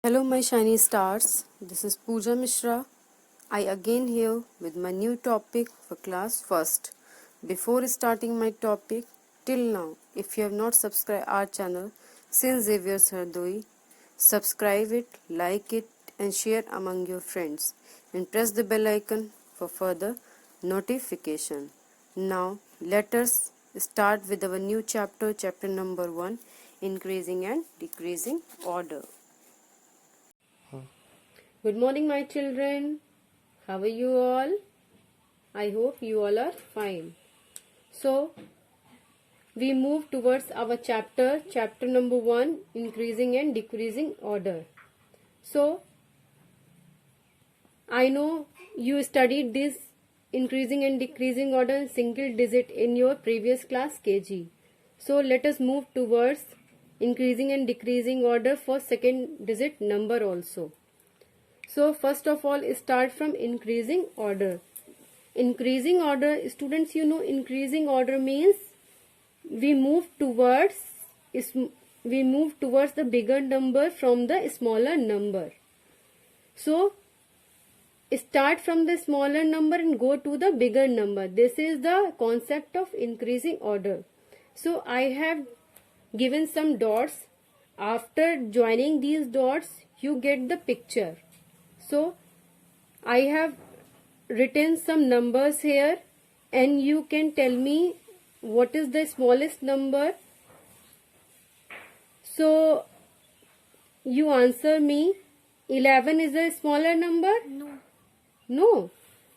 Hello my shiny stars, this is Pooja Mishra. I again here with my new topic for class first. Before starting my topic, till now, if you have not subscribed our channel, St. Xavier's Hardoi, subscribe it, like it and share among your friends and press the bell icon for further notification. Now let us start with our new chapter number 1, increasing and decreasing order. Good morning, my children. How are you all? I hope you all are fine. So, we move towards our chapter number 1, increasing and decreasing order. So, I know you studied this increasing and decreasing order in single digit in your previous class KG. So, let us move towards increasing and decreasing order for second digit number also. So first of all, start from increasing order. Increasing order, students, you know increasing order means we move towards the bigger number from the smaller number. So start from the smaller number and go to the bigger number. This is the concept of increasing order. So I have given some dots. After joining these dots, you get the picture. So I have written some numbers here and you can tell me what is the smallest number. So you answer me. 11 is a smaller number? No. No.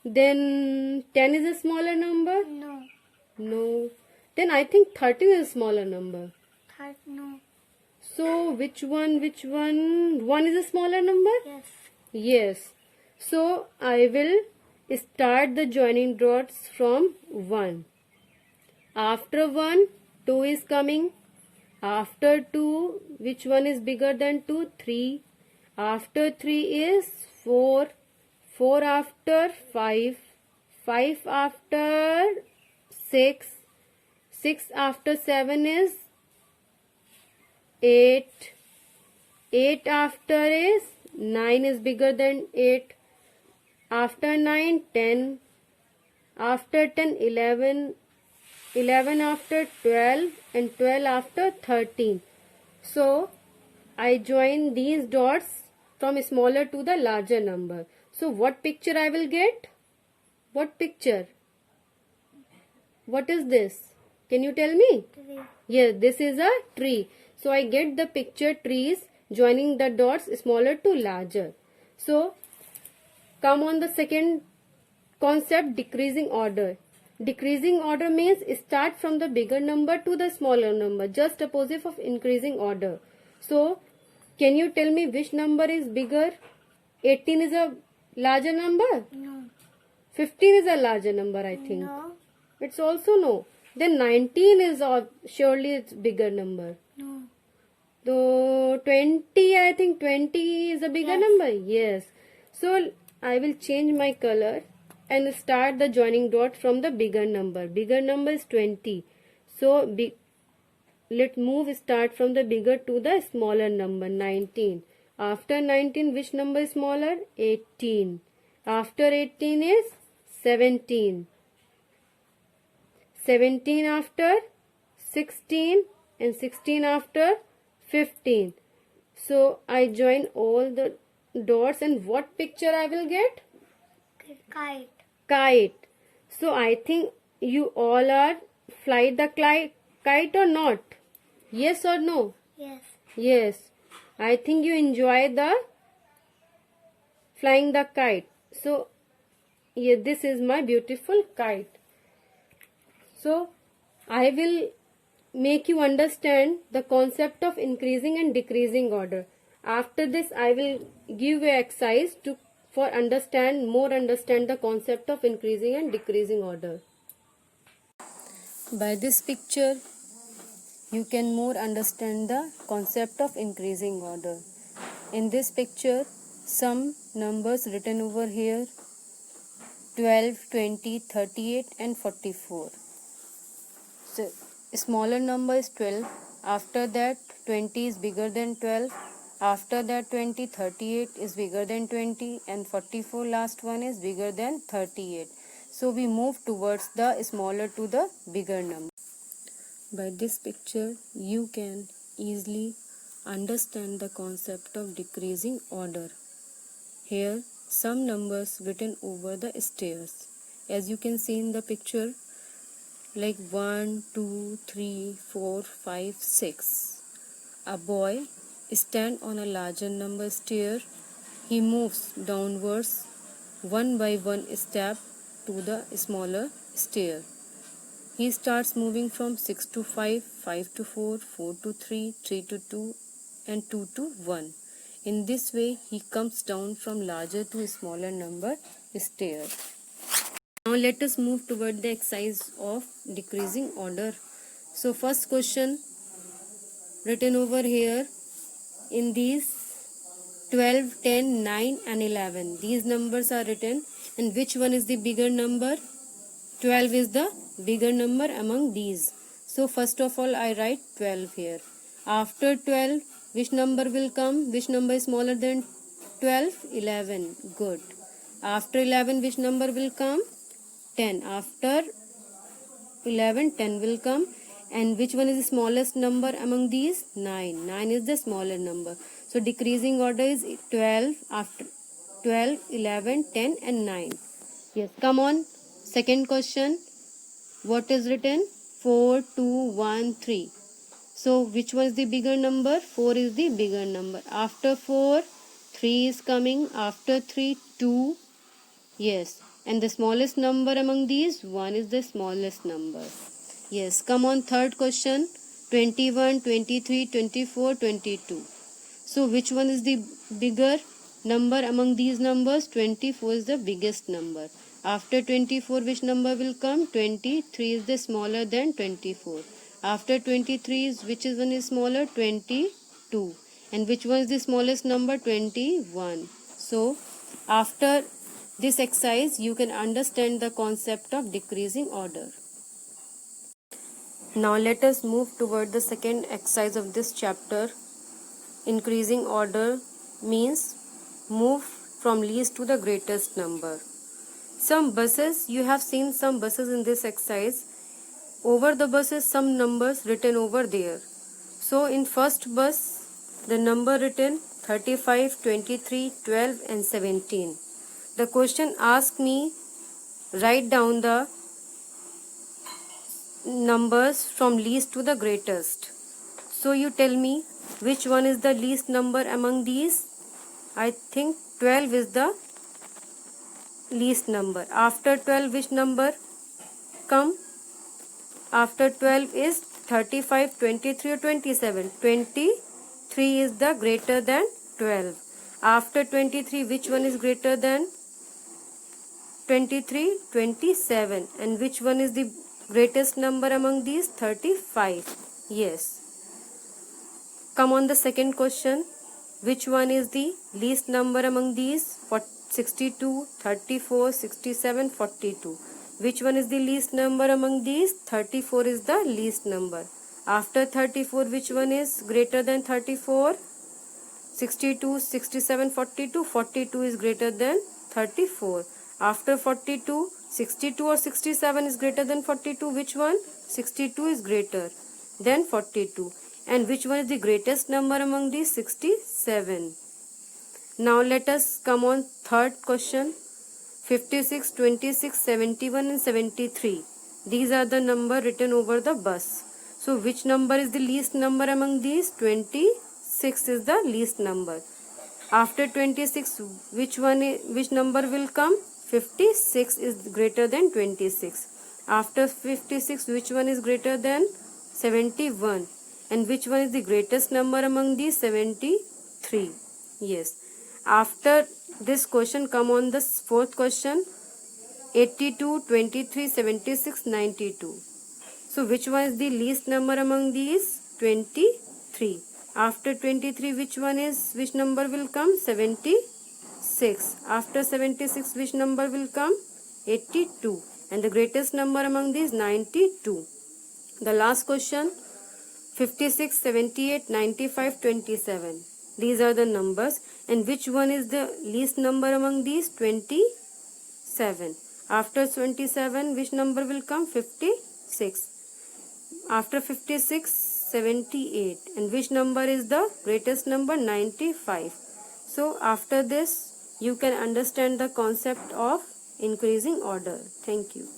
Then 10 is a smaller number? No. No. Then I think 13 is a smaller number. No. So which one? 1 is a smaller number? Yes. Yes. So I will start the joining dots from 1. After 1, 2 is coming. After 2, which one is bigger than 2? 3. After 3 is 4. 4 after 5. 5 after 6. 6 after 7 is 8. 8 after is 9 is bigger than 8. After 9, 10. After 10, 11. 11 after 12 and 12 after 13. So, I join these dots from smaller to the larger number. So, what picture I will get? What picture? What is this? Can you tell me? Tree. Yes, this is a tree. So, I get the picture trees joining the dots smaller to larger. So, come on the second concept, decreasing order. Decreasing order means start from the bigger number to the smaller number, just opposite of increasing order. So, can you tell me which number is bigger? 18 is a larger number? No. 15 is a larger number, I think. No. It's also no. Then 19 is surely it's bigger number. No. So 20, I think 20 is a bigger Yes. number. Yes. So I will change my color and start the joining dot from the bigger number. Bigger number is 20. So let move start from the bigger to the smaller number 19. After 19, which number is smaller? 18. After 18 is 17. 17 after 16 and 16 after 15. So I join all the dots and what picture I will get? Kite. Kite. So I think you all are fly the kite or not? Yes or no? Yes. Yes. I think you enjoy the flying the kite. So yeah, this is my beautiful kite. So I will make you understand the concept of increasing and decreasing order. After this, I will give you exercise for understand the concept of increasing and decreasing order. By this picture, you can more understand the concept of increasing order. In this picture, some numbers written over here: 12, 20, 38 and 44. So, smaller number is 12. After that, 20 is bigger than 12. After that 20, 38 is bigger than 20, and 44 last one is bigger than 38. So we move towards the smaller to the bigger number. By this picture you can easily understand the concept of decreasing order. Here some numbers written over the stairs. As you can see in the picture, like 1, 2, 3, 4, 5, 6. A boy stands on a larger number stair. He moves downwards one by one step to the smaller stair. He starts moving from 6 to 5, 5 to 4, 4 to 3, 3 to 2 and 2 to 1. In this way he comes down from larger to smaller number stairs. Now let us move toward the exercise of decreasing order. So first question written over here, in these 12, 10, 9 and 11. These numbers are written, and which one is the bigger number? 12 is the bigger number among these. So first of all I write 12 here. After 12, which number will come? Which number is smaller than 12? 11. Good. After 11, which number will come? 10. After 11, 10 will come. And which one is the smallest number among these? 9. 9 is the smaller number. So decreasing order is 12, after 12, 11, 10 and 9. Yes, come on. Second question. What is written? 4, 2, 1, 3. So which one is the bigger number? 4 is the bigger number. After 4, 3 is coming. After 3, 2. Yes. And the smallest number among these? 1 is the smallest number. Yes. Come on, third question. 21, 23, 24, 22. So which one is the bigger number among these numbers? 24 is the biggest number. After 24, which number will come? 23 is the smaller than 24. After 23 is which is one is smaller? 22. And which one is the smallest number? 21. So after this exercise you can understand the concept of decreasing order. Now let us move toward the second exercise of this chapter. Increasing order means move from least to the greatest number. Some buses, you have seen some buses in this exercise. Over the buses some numbers written over there. So in first bus the number written 35, 23, 12 and 17. The question asks me write down the numbers from least to the greatest. So you tell me which one is the least number among these? I think 12 is the least number. After 12 which number come? After 12 is 35, 23 or 27. 23 is the greater than 12. After 23 which one is greater than 23? 27. And which one is the greatest number among these? 35. Yes. Come on the second question. Which one is the least number among these? 62, 34, 67, 42. Which one is the least number among these? 34 is the least number. After 34, which one is greater than 34? 62, 67, 42. 42 is greater than 34. After 42, 62 or 67 is greater than 42. Which one? 62 is greater than 42. And which one is the greatest number among these? 67. Now let us come on third question. 56, 26, 71 and 73. These are the number written over the bus. So which number is the least number among these? 26 is the least number. After 26, which number will come? 56 is greater than 26. After 56, which one is greater than 71? And which one is the greatest number among these? 73. Yes. After this question, come on the fourth question. 82, 23, 76, 92. So which one is the least number among these? 23. After 23, which number will come? 76. After 76, which number will come? 82. And the greatest number among these? 92. The last question. 56, 78, 95, 27. These are the numbers. And which one is the least number among these? 27. After 27, which number will come? 56. After 56, 78. And which number is the greatest number? 95. So after this, you can understand the concept of increasing order. Thank you.